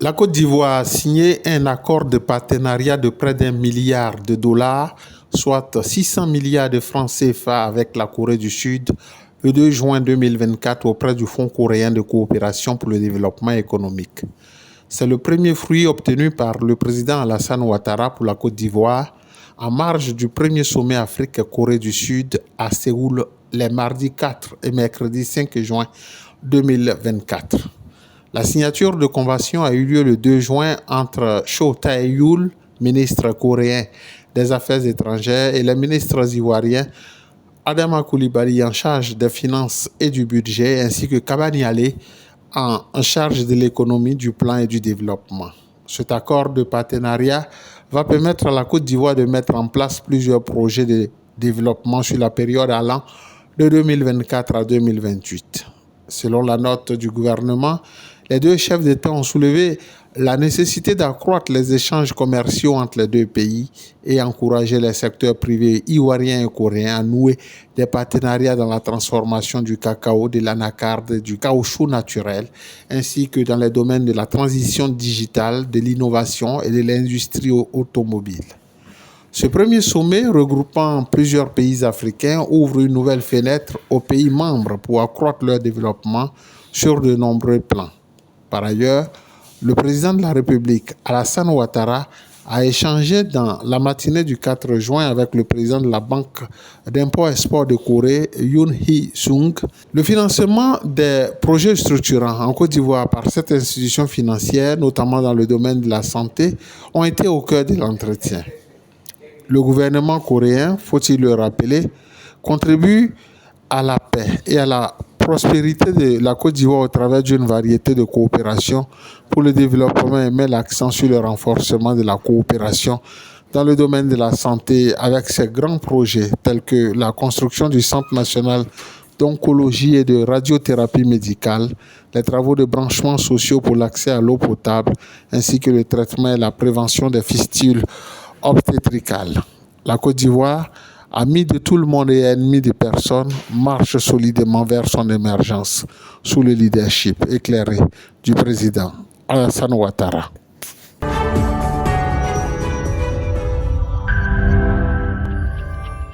La Côte d'Ivoire a signé un accord de partenariat de près d'1 milliard de dollars, soit 600 milliards de francs CFA avec la Corée du Sud, le 2 juin 2024 auprès du Fonds coréen de coopération pour le développement économique. C'est le premier fruit obtenu par le président Alassane Ouattara pour la Côte d'Ivoire en marge du premier sommet Afrique-Corée du Sud à Séoul les mardis 4 et mercredi 5 juin 2024. La signature de convention a eu lieu le 2 juin entre Cho Tae-yul, ministre coréen des Affaires étrangères, et les ministres ivoiriens Adama Coulibaly en charge des finances et du budget, ainsi que Kabani Ale en charge de l'économie, du plan et du développement. Cet accord de partenariat va permettre à la Côte d'Ivoire de mettre en place plusieurs projets de développement sur la période allant de 2024 à 2028. Selon la note du gouvernement, les deux chefs d'État ont soulevé la nécessité d'accroître les échanges commerciaux entre les deux pays et encourager les secteurs privés ivoiriens et coréens à nouer des partenariats dans la transformation du cacao, de l'anacarde, du caoutchouc naturel, ainsi que dans les domaines de la transition digitale, de l'innovation et de l'industrie automobile. Ce premier sommet, regroupant plusieurs pays africains, ouvre une nouvelle fenêtre aux pays membres pour accroître leur développement sur de nombreux plans. Par ailleurs, le président de la République, Alassane Ouattara, a échangé dans la matinée du 4 juin avec le président de la Banque d'import-export de Corée, Yoon Hee-sung. Le financement des projets structurants en Côte d'Ivoire par cette institution financière, notamment dans le domaine de la santé, ont été au cœur de l'entretien. Le gouvernement coréen, faut-il le rappeler, contribue à la paix et à la prospérité de la Côte d'Ivoire au travers d'une variété de coopérations pour le développement et met l'accent sur le renforcement de la coopération dans le domaine de la santé avec ses grands projets tels que la construction du Centre national d'oncologie et de radiothérapie médicale, les travaux de branchements sociaux pour l'accès à l'eau potable, ainsi que le traitement et la prévention des fistules obstétricales. La Côte d'Ivoire, ami de tout le monde et ennemi des personnes, marche solidement vers son émergence sous le leadership éclairé du président Alassane Ouattara.